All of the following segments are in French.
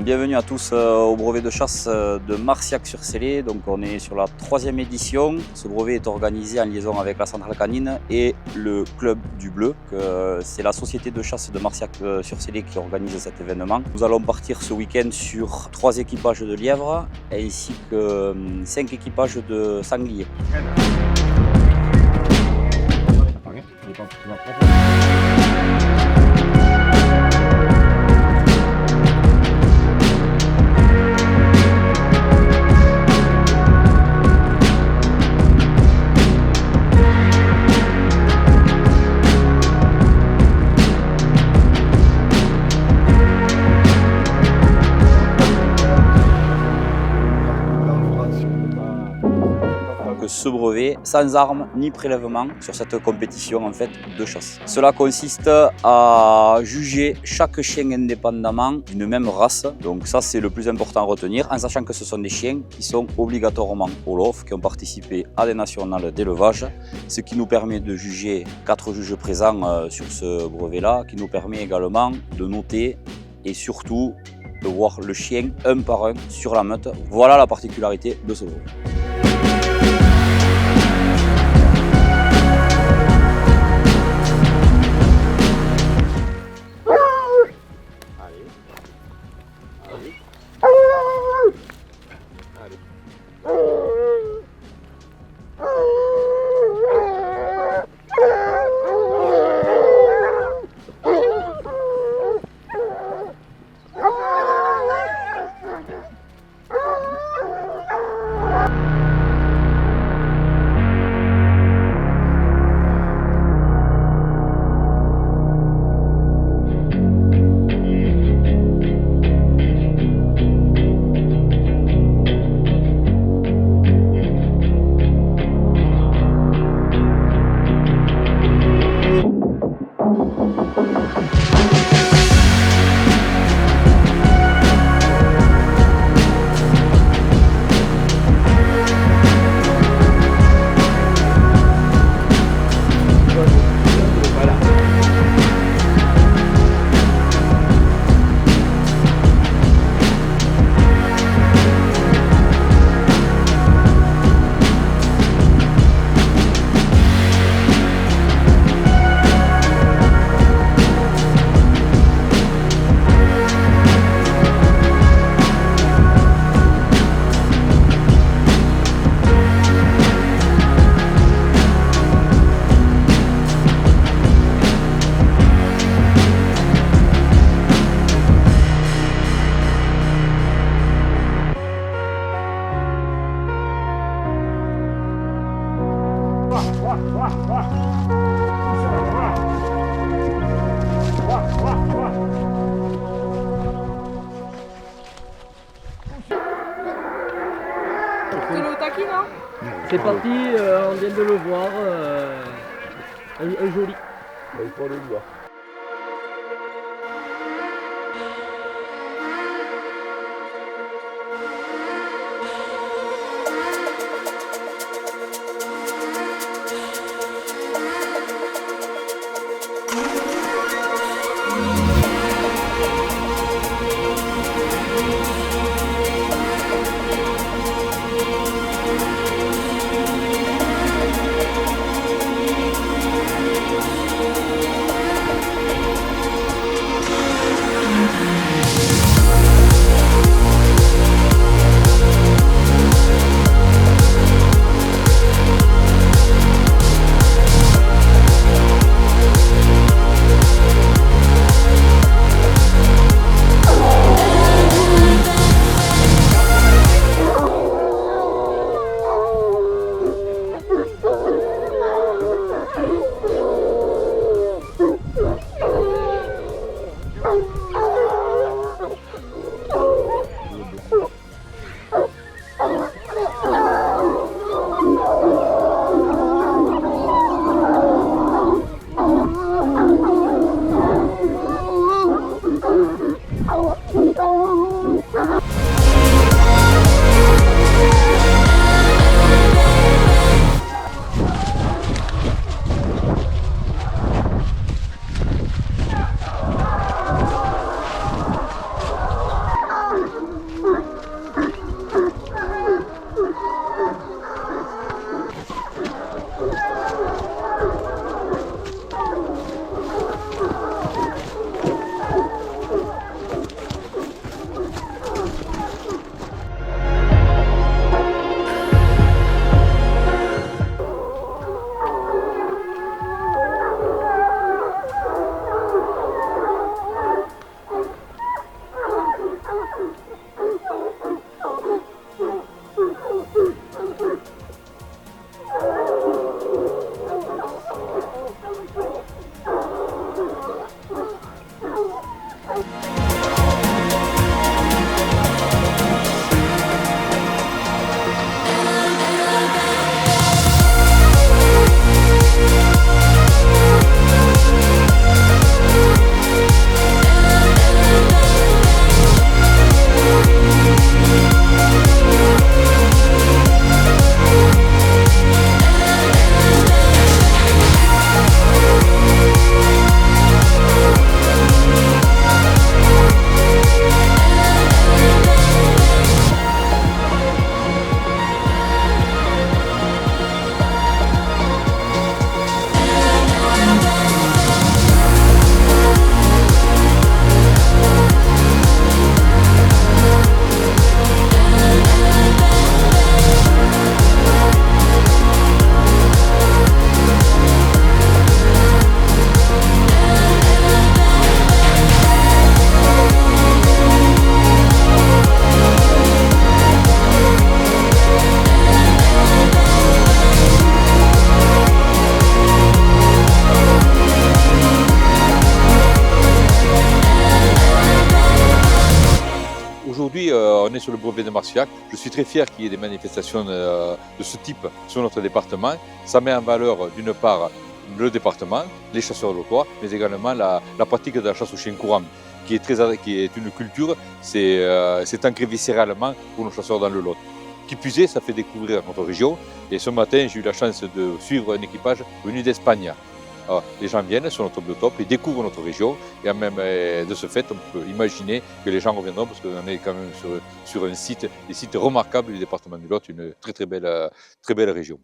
Bienvenue à tous au brevet de chasse de Marciac-sur-Célé. Donc on est sur la 3e édition. Ce brevet est organisé en liaison avec la centrale canine et le Club du Bleu. C'est la société de chasse de Marciac-sur-Célé qui organise cet événement. Nous allons partir ce week-end sur 3 équipages de lièvres ainsi que 5 équipages de sangliers. Ce brevet sans armes ni prélèvement sur cette compétition en fait de chasse. Cela consiste à juger chaque chien indépendamment d'une même race. Donc ça c'est le plus important à retenir, en sachant que ce sont des chiens qui sont obligatoirement Olof, qui ont participé à des nationales d'élevage, ce qui nous permet de juger 4 juges présents sur ce brevet-là, qui nous permet également de noter et surtout de voir le chien un par un sur la meute. Voilà la particularité de ce brevet. C'est parti, on vient de le voir, un joli. Il faut aller le voir. sur le brevet de Marcillac. Je suis très fier qu'il y ait des manifestations de ce type sur notre département. Ça met en valeur d'une part le département, les chasseurs lotois, mais également la pratique de la chasse au chien courant, qui est une culture, c'est ancré viscéralement pour nos chasseurs dans le Lot. Qui plus est, ça fait découvrir notre région. Et ce matin, j'ai eu la chance de suivre un équipage venu d'Espagne. Alors, les gens viennent sur notre top et découvrent notre région. Et même de ce fait, on peut imaginer que les gens reviendront parce qu'on est quand même sur un site, des sites remarquables du département du Lot, une très belle région.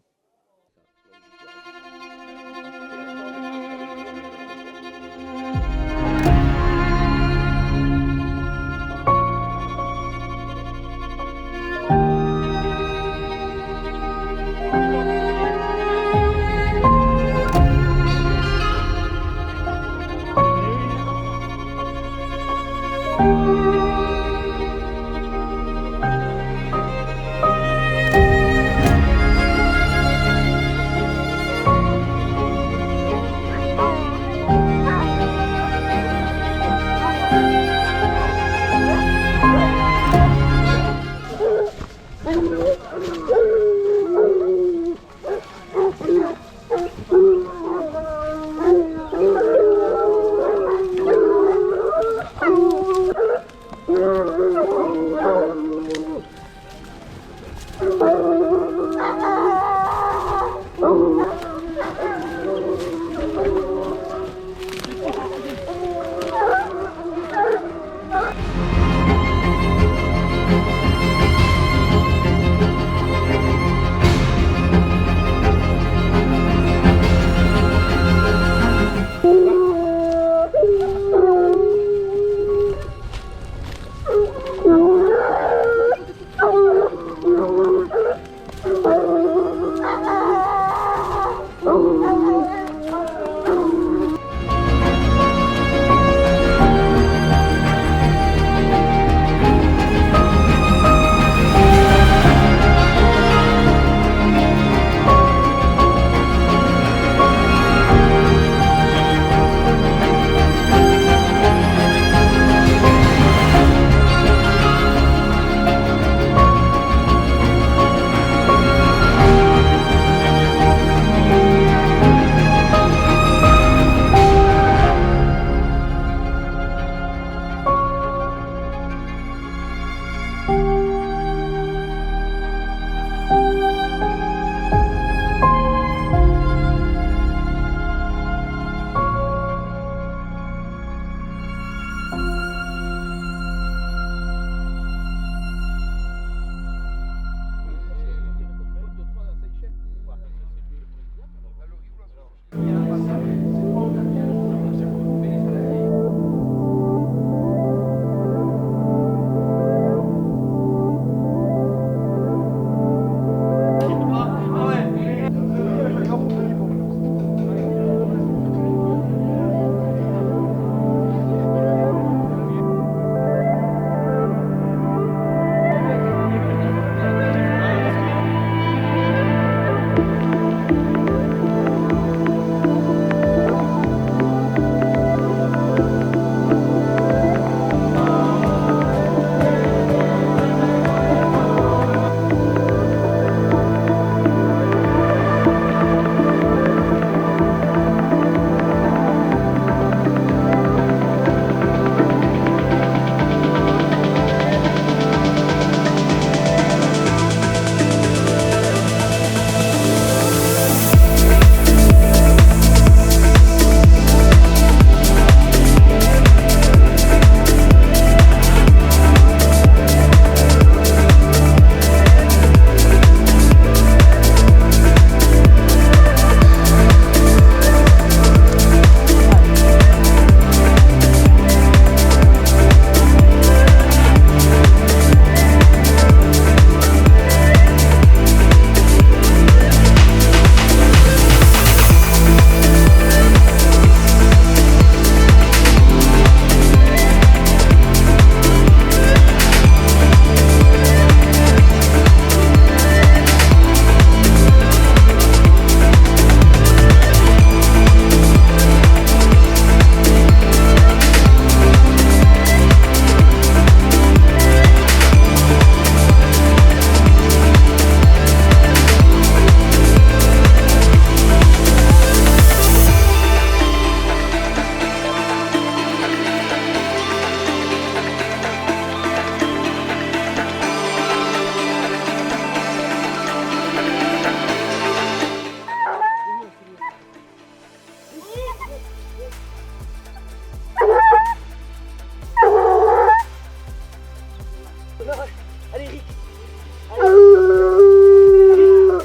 Allez Rick.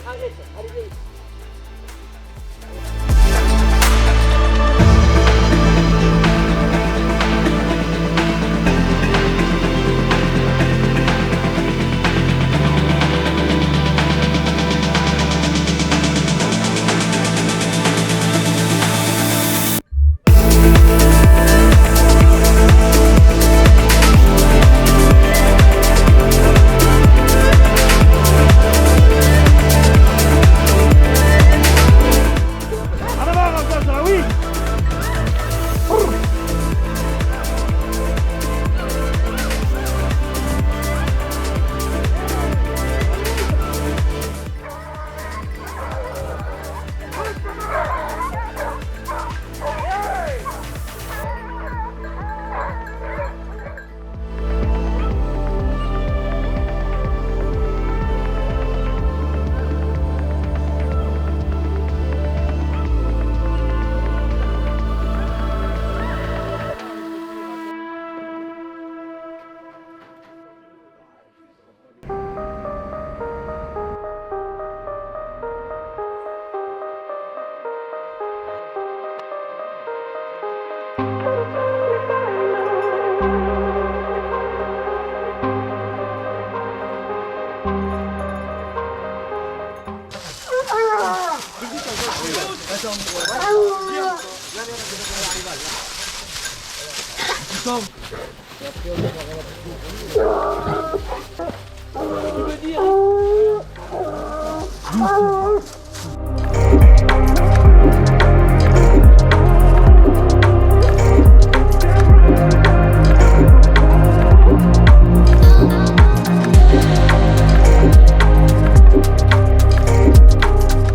Arrête, allez viens.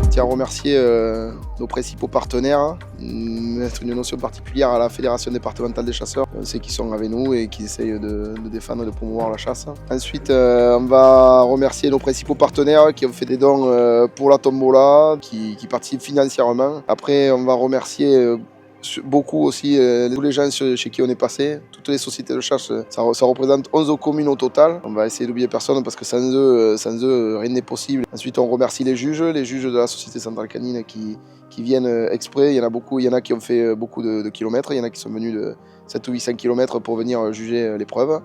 Je tiens à remercier nos principaux partenaires, mettre une notion particulière à la Fédération départementale des chasseurs, ceux qui sont avec nous et qui essayent de défendre et de promouvoir la chasse. Ensuite, on va remercier nos principaux partenaires qui ont fait des dons pour la tombola, qui participent financièrement. Après, on va remercier beaucoup aussi tous les gens chez qui on est passé, toutes les sociétés de chasse, ça représente 11 communes au total. On va essayer d'oublier personne parce que sans eux rien n'est possible. Ensuite on remercie les juges de la Société Centrale Canine qui viennent exprès. Il y en a beaucoup, il y en a qui ont fait beaucoup de kilomètres, il y en a qui sont venus de 700 ou 800 km pour venir juger l'épreuve.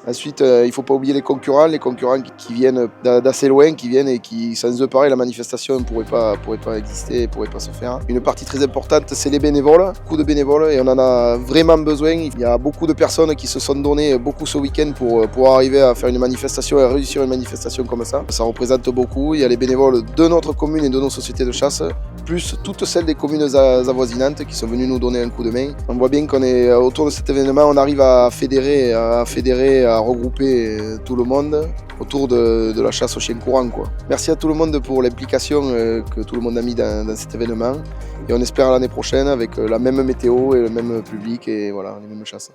Ensuite, il ne faut pas oublier les concurrents qui viennent d'assez loin, qui viennent et qui, sans eux, pareil, la manifestation ne pourrait pas exister, ne pourrait pas se faire. Une partie très importante, c'est les bénévoles, beaucoup de bénévoles, et on en a vraiment besoin. Il y a beaucoup de personnes qui se sont données beaucoup ce week-end pour arriver à faire une manifestation et à réussir une manifestation comme ça. Ça représente beaucoup. Il y a les bénévoles de notre commune et de nos sociétés de chasse, plus toutes celles des communes avoisinantes qui sont venues nous donner un coup de main. On voit bien qu'on est autour de cet événement, on arrive à fédérer, à regrouper tout le monde autour de la chasse aux chiens courants, quoi. Merci à tout le monde pour l'implication que tout le monde a mis dans cet événement et on espère l'année prochaine avec la même météo et le même public et voilà, les mêmes chasses.